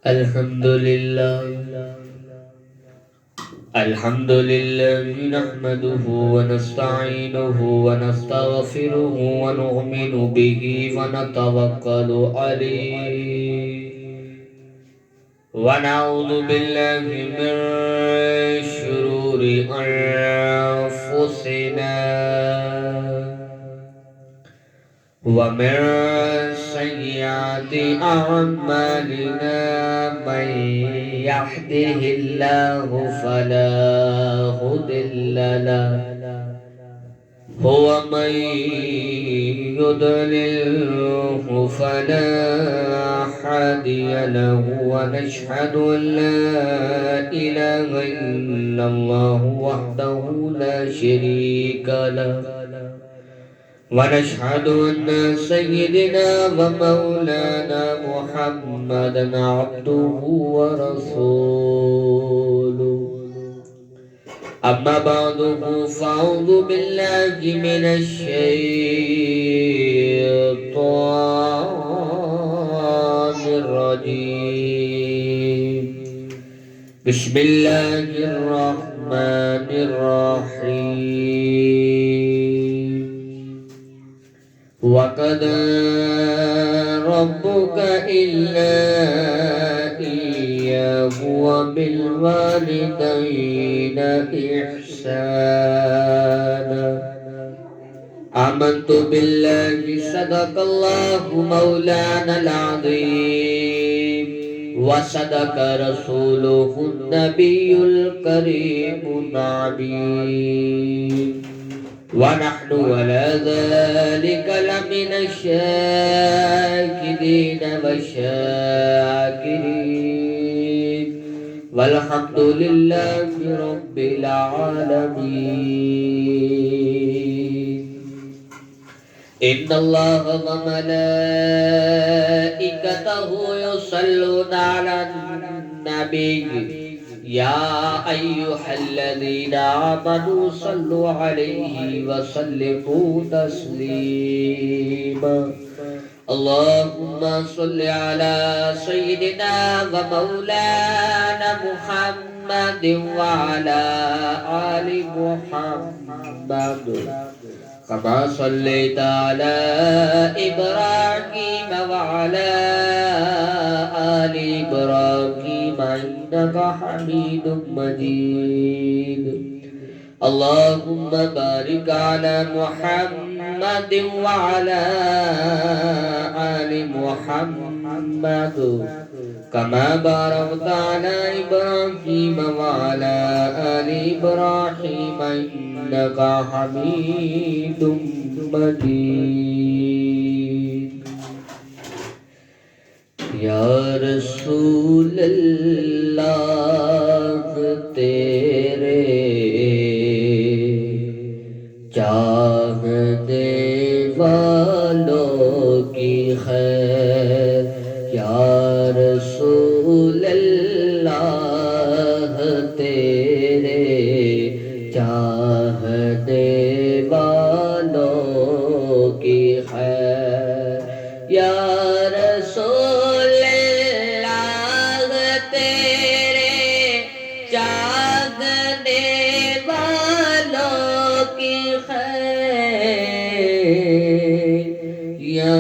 الحمد لله نحمده ونستعينه ونستغفره ونؤمن به ونتوكل عليه ونعوذ بالله من شرور أنفسنا ومن سيئات أعمالنا من يهده الله فلا مضل له ومن يضلله فلا هادي له ونشهد أن لا إله إلا الله وحده لا شريك له ونشهد أن سيدنا ومولانا محمدا عبده ورسوله أما بعد فأعوذ بالله من الشيطان الرجيم بسم الله الرحمن الرحيم وقضى ربك إلا إياه وبالوالدين إحسانا آمنت بالله صدق الله مولانا العظيم وصدق رسوله النبي الكريم العظيم ونحن على ذلك لمن الشاكرين والشاكرين والحمد لله رب العالمين إن الله وملائكته يصلون على النبي يا أيها الذين آمنوا صلوا عليه وسلموا تسليما اللهم صل على سيدنا ومولانا محمد وعلى آل محمد كما صليت على إبراهيم وعلى آل إبراهيم إنك حميد مجيد اللهم بارك على محمد وعلى آل محمد كما باركت على إبراهيم وعلى آل إبراهيم إنك حميد مجيد یا رسول اللہ تیرے چاہنے والوں کی خیر یا رسول اللہ تیرے چاہنے والوں کی خیر یا رسول اللہ تیرے چاہنے والوں کی خیر یا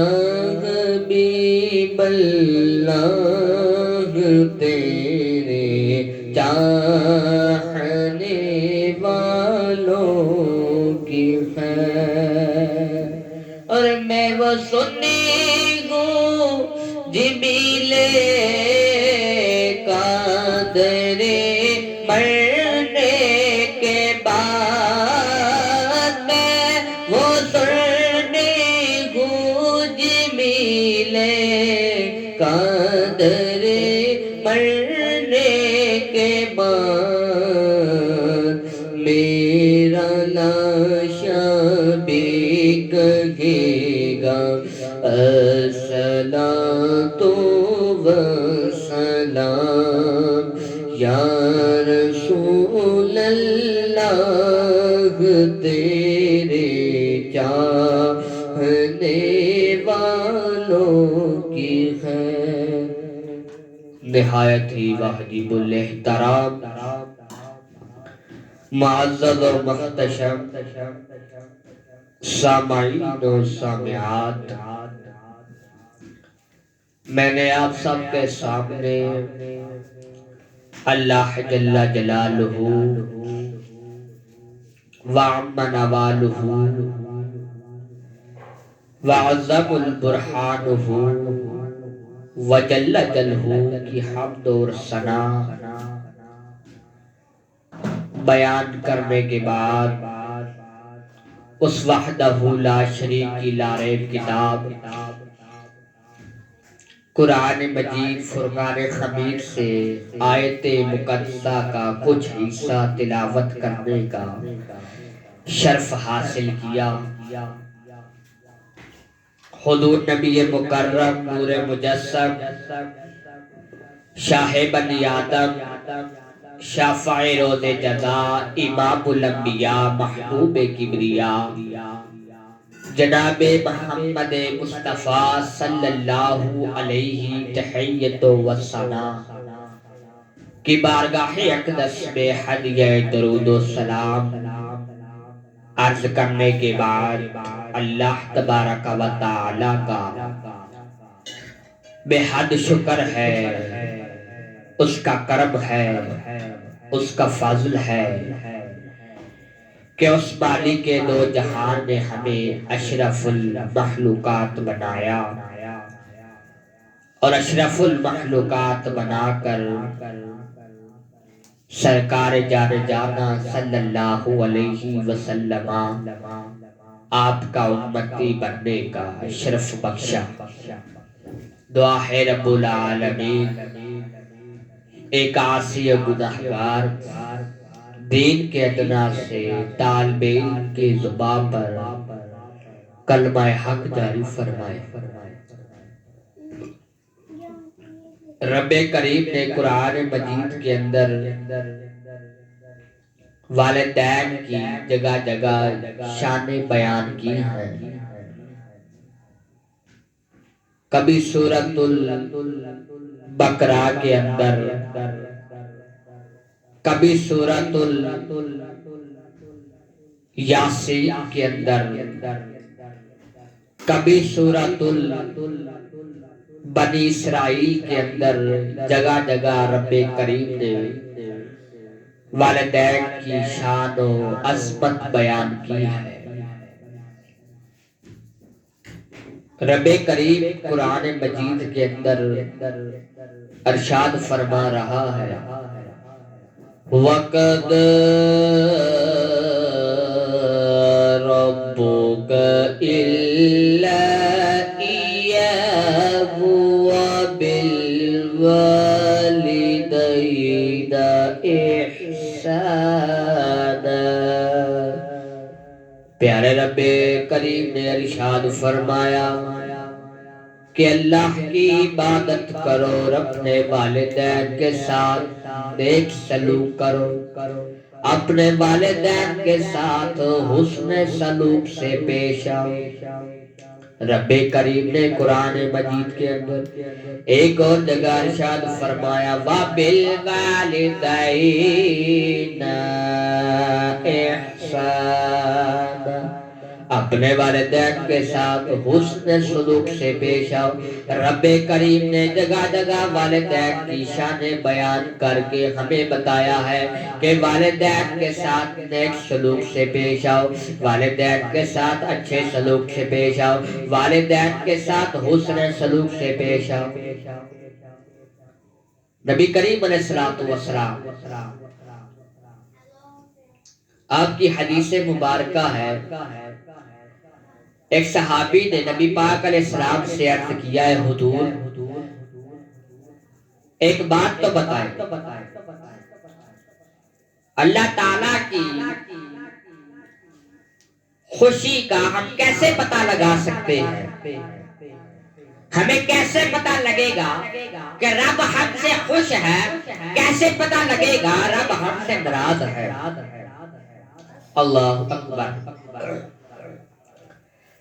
حبیب اللہ تیرے چاہنے والوں کی خیر اور میں وہ سنی ہوں جبریل قادر مرنے کے بعد میں وہ سنی ہوں جبریل قادر مرنے کے بعد میرا لاشا بھی کہے گا الصلاۃ والسلام یا رسول اللہ تیرے چاہنے والوں کی خیر نہایت ہی واجب الاحترام معزز و محتشم سامعین و سامعات، میں نے آپ سب کے سامنے اللہ جل جلالہ وعم نوالہ وعظم البرہانہ وجل جلہ کی حمد اور ثنا بیان کرنے کے بعد اس وحدہ لا شریک کی لاریب کتاب قرآن مجید فرقان حمید سے آیت مقدسہ کا کچھ حصہ تلاوت کرنے کا شرف حاصل کیا۔ حضور نبی مکرم نور مجسم شاہ بنی آدم شافع روز جزا امام الانبیاء محبوب کبریاء جناب محمد مصطفیٰ صلی اللہ علیہ تحیت و ثنا کی بارگاہ اقدس میں ہدیہ درود و سلام عرض کرنے کے بعد اللہ تبارک و تعالی کا بے حد شکر ہے، اس کا کرم ہے، اس کا فضل ہے کہ اس بالی کے دو جہان نے ہمیں اشرف المخلوقات بنایا اور اشرف المخلوقات بنا کر سرکار جان جانا صلی اللہ علیہ وسلم آپ کا امتی بننے کا شرف بخشا۔ دعا ہے رب العالمین ایک عاصی گناہگار دین کے ادنا سے طالب علم کی زبان پر کلمہ حق جاری فرمائے۔ رب کریم نے قرآن مجید کے اندر والدین کی جگہ جگہ شانیں بیان کی ہیں۔ کبھی سورۃ البقرہ کے اندر، کبھی سورۃ یاسین کے اندر، کبھی سورۃ بنی اسرائیل کے اندر جگہ جگہ رب کریم نے والدین کی شان و عظمت بیان کی ہے۔ رب کریم قرآن مجید کے اندر ارشاد فرما رہا ہے وَقَدْ رَبُّكَ إِلَّا إِيَّاهُ وَبِالْوَالِدَيْنِ إِحْسَانًا۔ پیارے رب کریم نے ارشاد فرمایا کہ اللہ کی عبادت کرو اور اپنے والدین کے ساتھ نیک سلوک کرو، اپنے والدین کے ساتھ حسن سلوک سے پیش آؤ۔ رب کریم نے قرآن مجید کے اندر ایک اور جگہ ارشاد فرمایا وَبِالْوَالِدَيْنِ إِحْسَانًا، اپنے والدین کے ساتھ حسن سلوک سے پیش آؤ۔ رب کریم نے جگہ جگہ والدین کی شانیں بیان کر کے ہمیں بتایا ہے کہ والدین کے ساتھ نیک سلوک سے پیش آؤ، والدین کے ساتھ اچھے سلوک سے پیش آؤ، والدین کے ساتھ حسن سلوک سے پیش آؤ۔ نبی کریم علیہ السلام آپ کی حدیث مبارکہ ہے، ایک صحابی نے نبی پاک علیہ السلام سے عرض کیا ہے حضور ایک بات تو بتائیں، اللہ تعالیٰ کی خوشی کا ہم کیسے پتہ لگا سکتے ہیں؟ ہمیں کیسے پتہ لگے گا کہ رب ہم سے خوش ہے؟ کیسے پتہ لگے گا رب ہم سے ناراض ہے؟ اللہ اکبر۔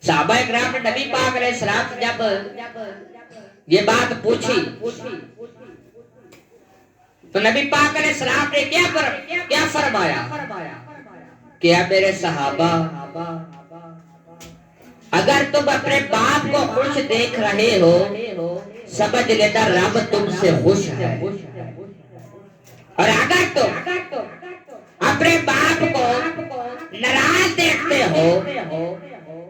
صحابہ اکرام نے نبی پاک علیہ السلام سے جب یہ بات پوچھی تو نبی پاک علیہ السلام نے کیا فرمایا کہ اے میرے صحابہ، اگر تم اپنے باپ کو خوش دیکھ رہے ہو سمجھ لینا رب تم سے خوش ہے، اور اگر تم اپنے باپ کو ناراض دیکھتے ہو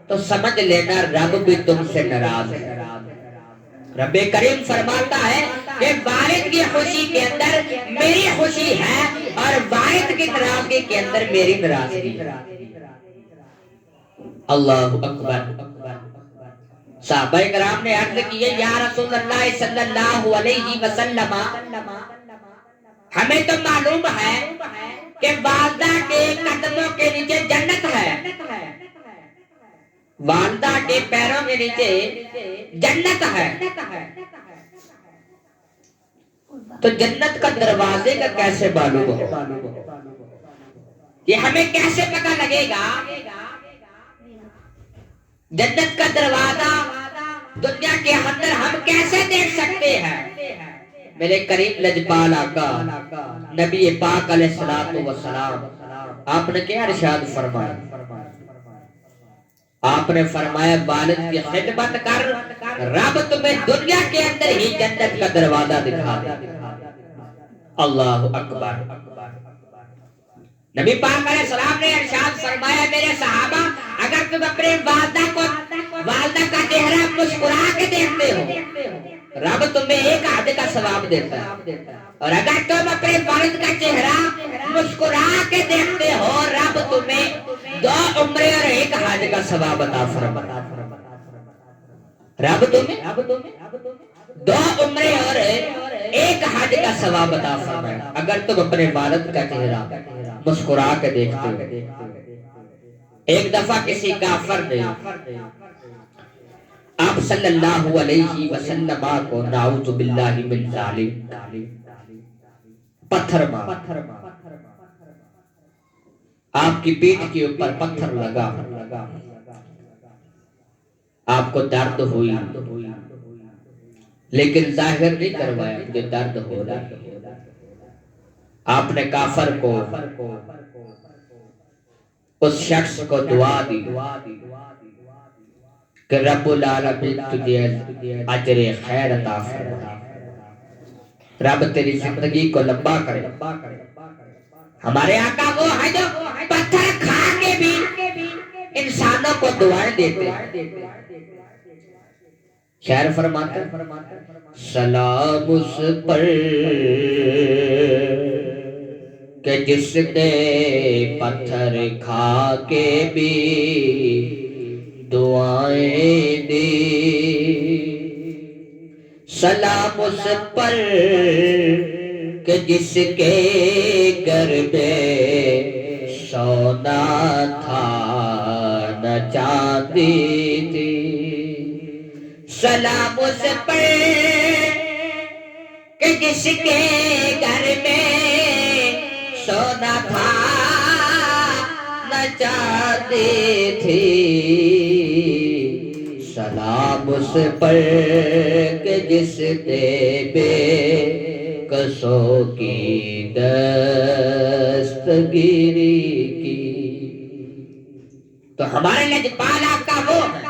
تو سمجھ لینا رب بھی تم سے ناراض ہے۔ رب کریم فرماتا ہے کہ والد کی خوشی کے اندر میری خوشی ہے اور والد کی ناراضگی کے اندر میری ناراضگی ہے۔ اللہ اکبر۔ صحابہ کرام نے عرض کی ہے یا رسول اللہ صلی اللہ علیہ وسلم، ہمیں تو معلوم ہے کہ والدہ کے قدموں کے نیچے جنت ہے، والدہ کے پیروں کے نیچے جنت ہے، تو جنت کا دروازے کا کیسے معلوم ہو؟ یہ ہمیں کیسے پتہ لگے گا؟ جنت کا دروازہ دنیا کے اندر ہم کیسے دیکھ سکتے ہیں؟ میرے کریم لجپال آقا نبی پاک علیہ السلام آپ نے کیا ارشاد فرمایا؟ آپ نے فرمایا والد کی خدمت کر، رب تمہیں دنیا کے اندر ہی جنت کا دروازہ دکھا دے۔ اللہ اکبر۔ نبی پاک علیہ السلام نے ارشاد فرمایا میرے صحابہ، اگر تم اپنے والدہ کا چہرہ مسکرا کے دیکھتے ہو رب تمہیں ایک حج کا ثواب دیتا ہے، اور اگر تم اپنے والد کا چہرہ مسکرا کے دیکھتے ہو رب تمہیں 2 عمرے اور 1 حج کا ثواب عطا فرماتا ہے۔ رب تمہیں 2 عمرے اور 1 حج کا ثواب عطا فرماتا ہے اگر تم اپنے والد کا چہرہ مسکرا کے دیکھتے ہو۔ ایک دفعہ کسی کافر نے آپ صلی اللہ علیہ وسلم کو نعوذ باللہ من ذالک پتھر مارا، آپ کی پیٹھ کے اوپر پتھر لگا، آپ کو درد ہوئی لیکن ظاہر نہیں کروایا مجھے درد ہو رہا ہے۔ آپ نے کافر کو اس شخص کو دعا دی کہ رب العالمین تجھے اجر خیر عطا فرمائے، رب تیری زندگی کو لمبا کرے۔ ہمارے آقا وہ ہے جو پتھر کھا کے بھی انسانوں کو دعائیں دیتے ہیں۔ شاعر فرماتا ہے سلام اس پر کہ جس نے پتھر کھا کے بھی دعائیں دی، سلام اس پر کہ جس کے گھر میں سونا تھا نہ چاندی تھی، سلام اس پر کہ جس کے گھر میں سونا تھا نہ چاندی تھی، سلام اس پر کہ جس نے بے کسوں کی دستگیری کی۔ تو ہمارے لجپال آقا وہ ہے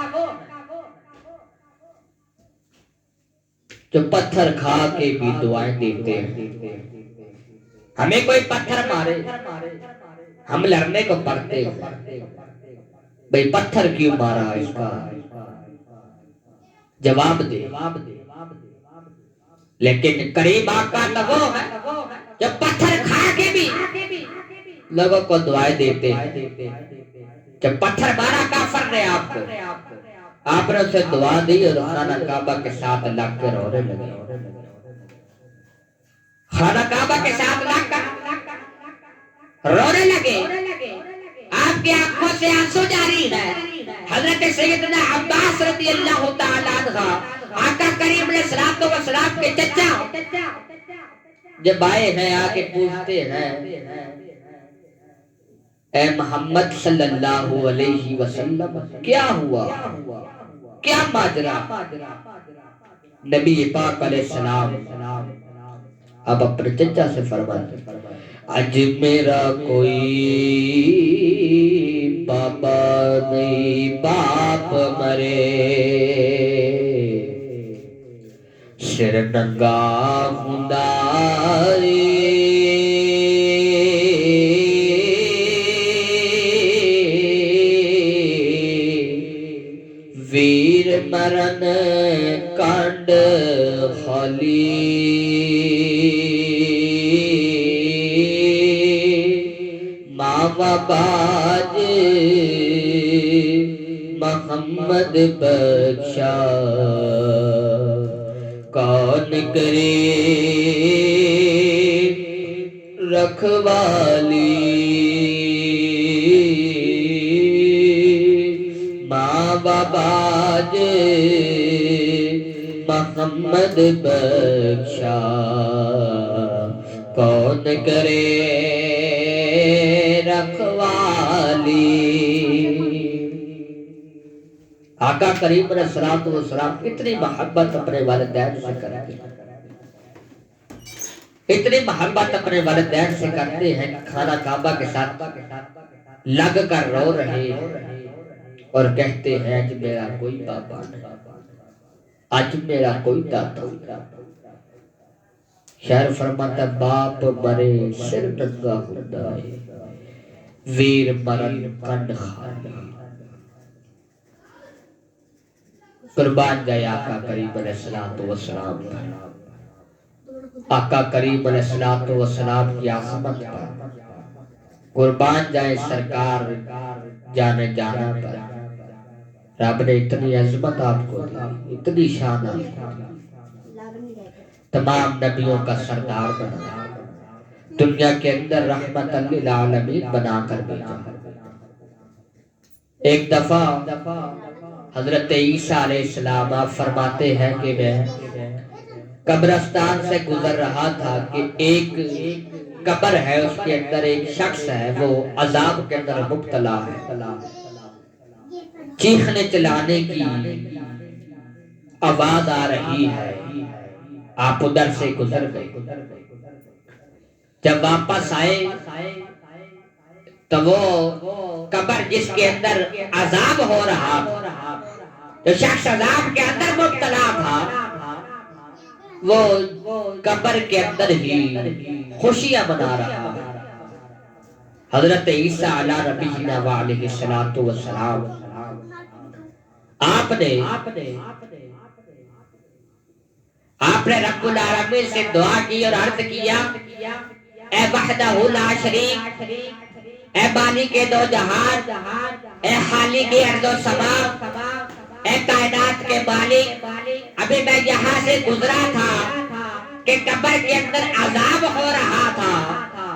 جو پتھر کھا کے بھی دعائیں دیتے ہیں۔ ہمیں کوئی پتھر مارے ہم لڑنے کو پڑتے ہیں، بھئی پتھر کیوں مارا اس کا جواب دے۔ لیکن قریب آقا تو وہ ہے جو پتھر کھا کے بھی لوگوں کو دعائیں دیتے ہیں۔ جب پتھر مارا کافر نے آپ کو، آپ نے اسے دعا دی اور خانہ کعبہ کے ساتھ لگ کے رونے لگے، خانہ کعبہ کے ساتھ لگ کر رونے لگے، آپ کی آنکھوں سے آنسو جاری ہے۔ حضرت سیدنا عباس رضی اللہ تعالیٰ عنہ آقا کریم علیہ السلام کے چچا جب آئے ہیں آکے پوچھتے ہیں اے محمد صلی اللہ علیہ وسلم کیا ہوا، کیا ماجرا؟ نبی پاک علیہ السلام اب اپنے چچا سے فرماتے اج میرا کوئی بابا نہیں، باپ مرے سر ننگا ہوندا ویر مرن کانڈ خالی ماوا باج محمد بخشا کون کرے رکھوالی ماں باج محمد بخشا کون کرے رکھوالی۔ آقا کریم علیہ السلام اتنی محبت اپنے والدین سے کرتے ہیں، اتنی محبت اپنے والدین سے کرتے ہیں کہ خانہ کعبہ کے ساتھ لگ کر رو رہے ہیں اور کہتے ہیں آج میرا کوئی بابا نہیں، آج میرا کوئی دادا نہیں۔ شاعر فرماتا باپ مرے سر ننگا ہوندا ہے، ویر مرن کنڈ خالی۔ قربان جائے آقا کریم علیہ السلام، آقا کریم علیہ السلام کی عظمت پر، قربان جائے سرکار جانے جانا پر۔ رب نے اتنی عظمت آپ کو دی، اتنی شان آپ کو دی، تمام نبیوں کا سردار بنا، دنیا کے اندر رحمت للعالمین بنا کر بھیجا۔ ایک دفعہ حضرت عیسیٰ علیہ السلام آپ فرماتے ہیں کہ میں قبرستان سے گزر رہا تھا کہ ایک قبر ہے، اس کے اندر ایک شخص ہے، وہ عذاب کے اندر مبتلا ہے، چیخنے چلانے کی آواز آ رہی ہے۔ آپ ادھر سے گزر گئے، جب واپس آئے تو وہ قبر جس کے اندر عذاب ہو رہا، جو شخص عذاب کے اندر مبتلا تھا، وہ قبر کے اندر ہی خوشیاں منا رہا۔ حضرت عیسیٰ علیہ نبینا وعلیہ السلام آپ نے رب العالمین سے دعا کی اور عرض کیا اے وحدہ لا شریک، اے بانی کے دو جہان، اے خالق ارض و سما، اے کائنات کے مالک، ابھی میں یہاں سے گزرا تھا کہ قبر کے اندر عذاب ہو رہا تھا،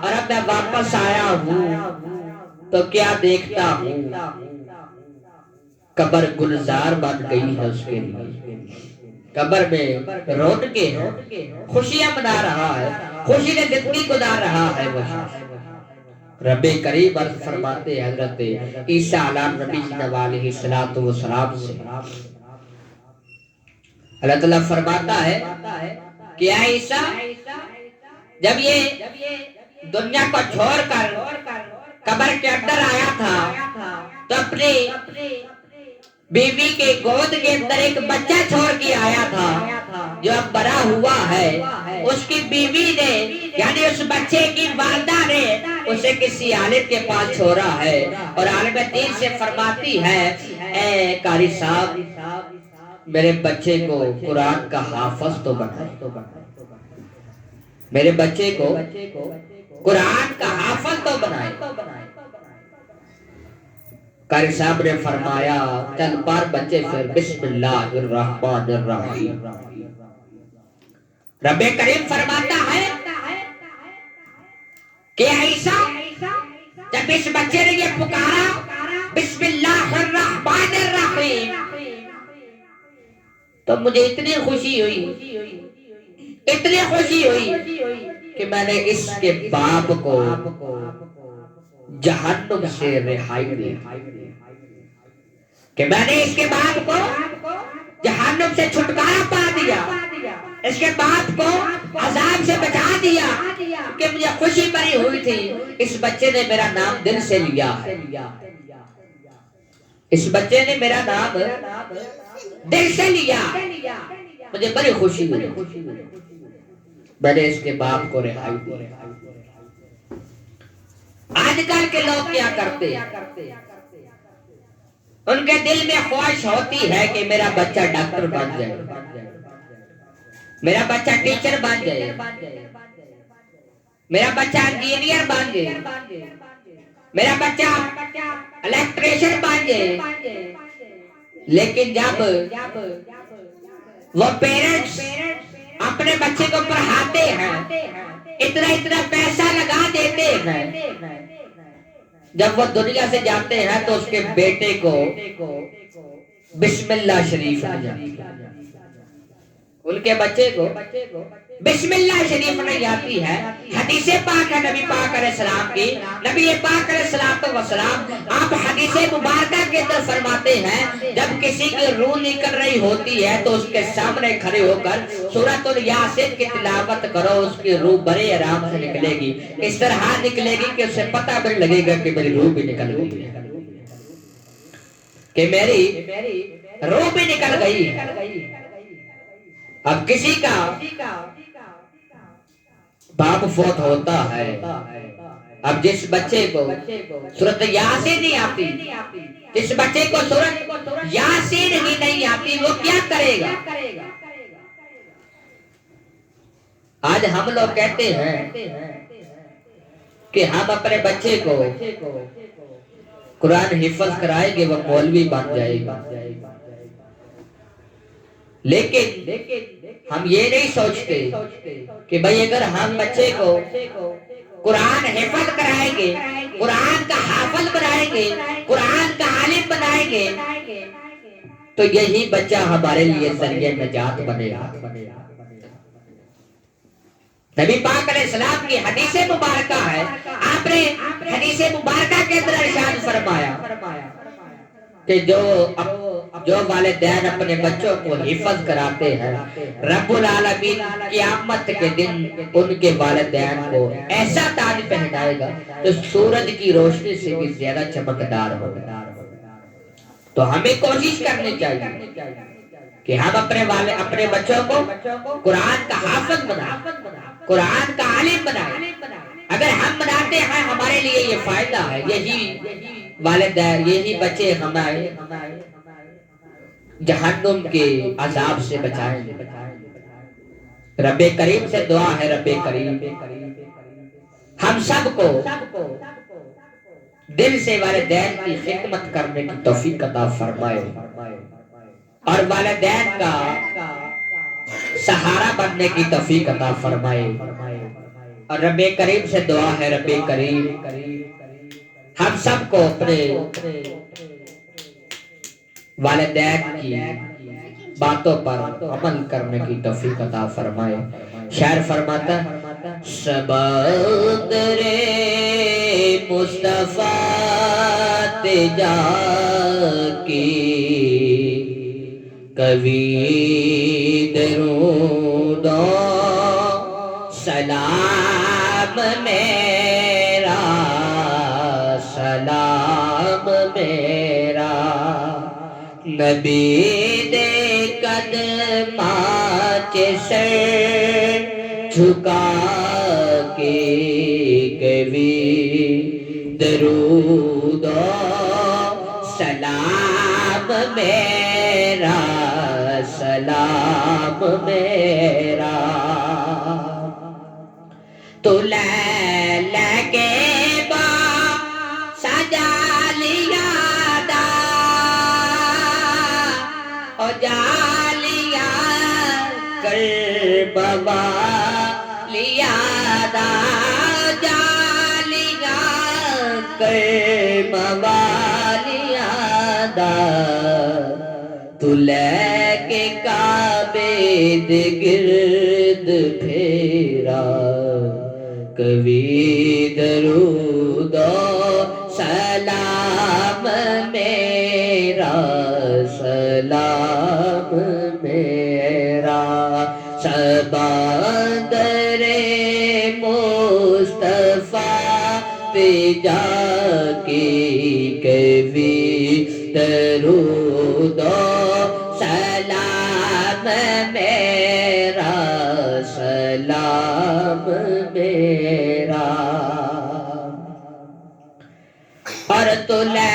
اور اب میں واپس آیا ہوں تو کیا دیکھتا ہوں، قبر گلزار بن گئی ہے اس کے لیے، قبر میں روٹ کے خوشیاں منا رہا ہے، خوشی نے زندگی گزار رہا ہے وہ شخص۔ رب کریم عرض فرماتے ہیں حضرت عیسیٰ علیہ نبینا علیہ السلام سے، اللہ تعالیٰ فرماتا ہے کہ اے عیسیٰ، جب یہ دنیا کو چھوڑ کر قبر کے اندر آیا تھا تو اپنی بیوی کے گود کے اندر ایک بچہ چھوڑ کے آیا تھا جو اب بڑا ہوا ہے۔ اس کی بیوی نے یعنی اس بچے کی والدہ نے اسے کسی عالم کے پاس چھوڑا ہے، اور عالم دین سے فرماتی ہے اے قاری صاحب میرے بچے کو قرآن کا حافظ تو بنائے، میرے بچے کو قرآن کا حافظ تو بنائے۔ قاری صاحب نے فرمایا چند بار بچے پھر بسم اللہ الرحمن الرحیم۔ رب کریم فرماتا ہے کہ عیسیٰ جب اس بچے نے یہ پکارا بسم اللہ الرحمن الرحیم تو مجھے اتنی خوشی ہوئی کہ میں نے اس کے باپ کو جہنم سے رہائی دی، کہ میں نے اس کے باپ کو جہنم سے چھٹکارا پا دیا۔ اس کے باپ کو عذاب سے بچا دیا کہ مجھے خوشی بری ہوئی تھی، اس بچے نے میرا نام دل سے لیا ہے، اس بچے نے میرا نام دل سے لیا، مجھے بڑی خوشی ہوئی، میں نے اس کے باپ کو رہائی دی۔ آج کل کے لوگ کیا کرتے ہیں؟ ان کے دل میں خواہش ہوتی ہے کہ میرا بچہ ڈاکٹر بن جائے، میرا بچہ ٹیچر بن جائے، میرا بچہ انجینئر بن جائے، میرا بچہ الیکٹریشن بن جائے۔ لیکن جب وہ پیرنٹس اپنے بچے کو پڑھاتے ہیں، اتنا پیسہ لگا دیتے ہیں، جب وہ دنیا سے جاتے ہیں تو اس کے بیٹے کو بسم اللہ شریف نہیں آتی، ان کے بچے کو بسم اللہ شریف نہیں آتی ہے۔ حدیث پاک ہے نبی پاک علیہ السلام کی، نبی پاک علیہ السلام آپ حدیث مبارکہ کے اندر فرماتے ہیں جب کسی کی روح نکل رہی ہوتی ہے تو اس کے سامنے کھڑے ہو کر سورۃ الیاسین کی تلاوت کرو، اس کی روح بڑے آرام سے نکلے گی، اس طرح نکلے گی کہ اسے پتہ بھی لگے گا کہ میری روح بھی نکل گئی، کہ میری روح بھی نکل گئی۔ اب کسی کا باپ فوت ہوتا ہے، اب جس بچے کو سورۃ یاسین نہیں آتی، جس بچے کو سورۃ یاسین ہی نہیں آتی، وہ کیا کرے گا؟ آج ہم لوگ کہتے ہیں کہ ہم اپنے بچے کو قرآن حفظ کرائیں گے، وہ مولوی بن جائے گا، لیکن ہم یہ نہیں سوچتے کہ بھئی اگر ہم بچے کو قرآن حفظ کرائیں گے، قرآن کا حافظ بنائیں گے، قرآن کا عالم بنائیں گے، تو یہی بچہ ہمارے لیے ذریعہ نجات بنے گا۔ نبی پاک علیہ السلام کی حدیث مبارکہ ہے، آپ نے حدیث مبارکہ کے اندر ارشاد فرمایا کہ جو والدین اپنے بچوں کو حفظ کراتے ہیں، رب العالمین قیامت کے دن ان کے والدین کو ایسا تاج پہنائے گا جو سورج کی روشنی سے بھی زیادہ چمکدار ہوگا۔ تو ہمیں کوشش کرنی چاہیے کہ ہم اپنے بچوں کو قرآن کا حافظ بنائیں، قرآن کا عالم بنائیں۔ اگر ہم بناتے ہیں ہمارے لیے یہ فائدہ ہے، یہی والدین، یہی بچے ہمارے جہنم کے عذاب سے بچائیں گے۔ رب کریم سے دعا ہے، رب کریم ہم سب کو دل سے والدین کی خدمت کرنے کی توفیق عطا فرمائے اور والدین کا سہارا بننے کی توفیق عطا فرمائے۔ اور رب کریم سے دعا ہے، رب کریم ہم سب کو اپنے والدین کی باتوں پر عمل کرنے کی توفیق عطا فرمائے۔ شاعر فرماتا سبق درے مصطفیٰ تجا کی کبھی درود و سلام میرا، سلام میرا نبی دے قدماں چے سر جھکا کے کبھی درود و سلام میرا، سلام میرا تو لے با سجا لیا دا او جالیا کر بابا لیا دا، جالیا کر بابا لیا دا تو لے کے کعبے دے گرد پھیرا کبھی درود و سلام میرا، سلام میرا مصطفیٰ پہ جا کے کبھی درود و سلام میرا سلام میرا اور تو لے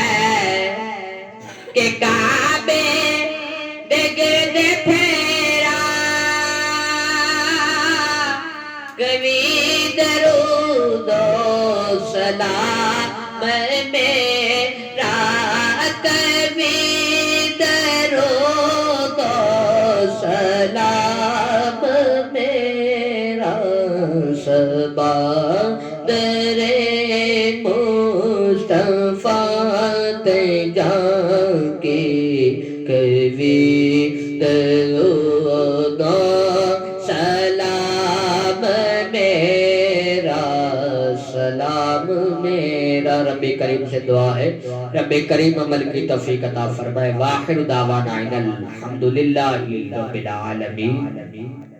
کہ کعبے دے گرد پھیرا کبھی درود و سلام میرا کبھی درود و سلام میرا سبا درے تے جا کے کبھی درود و سلام میرا سلام میرا رب کریم سے دعا ہے رب کریم عمل کی توفیق عطا فرمائے واخر دعوانا ان الحمدللہ رب العالمین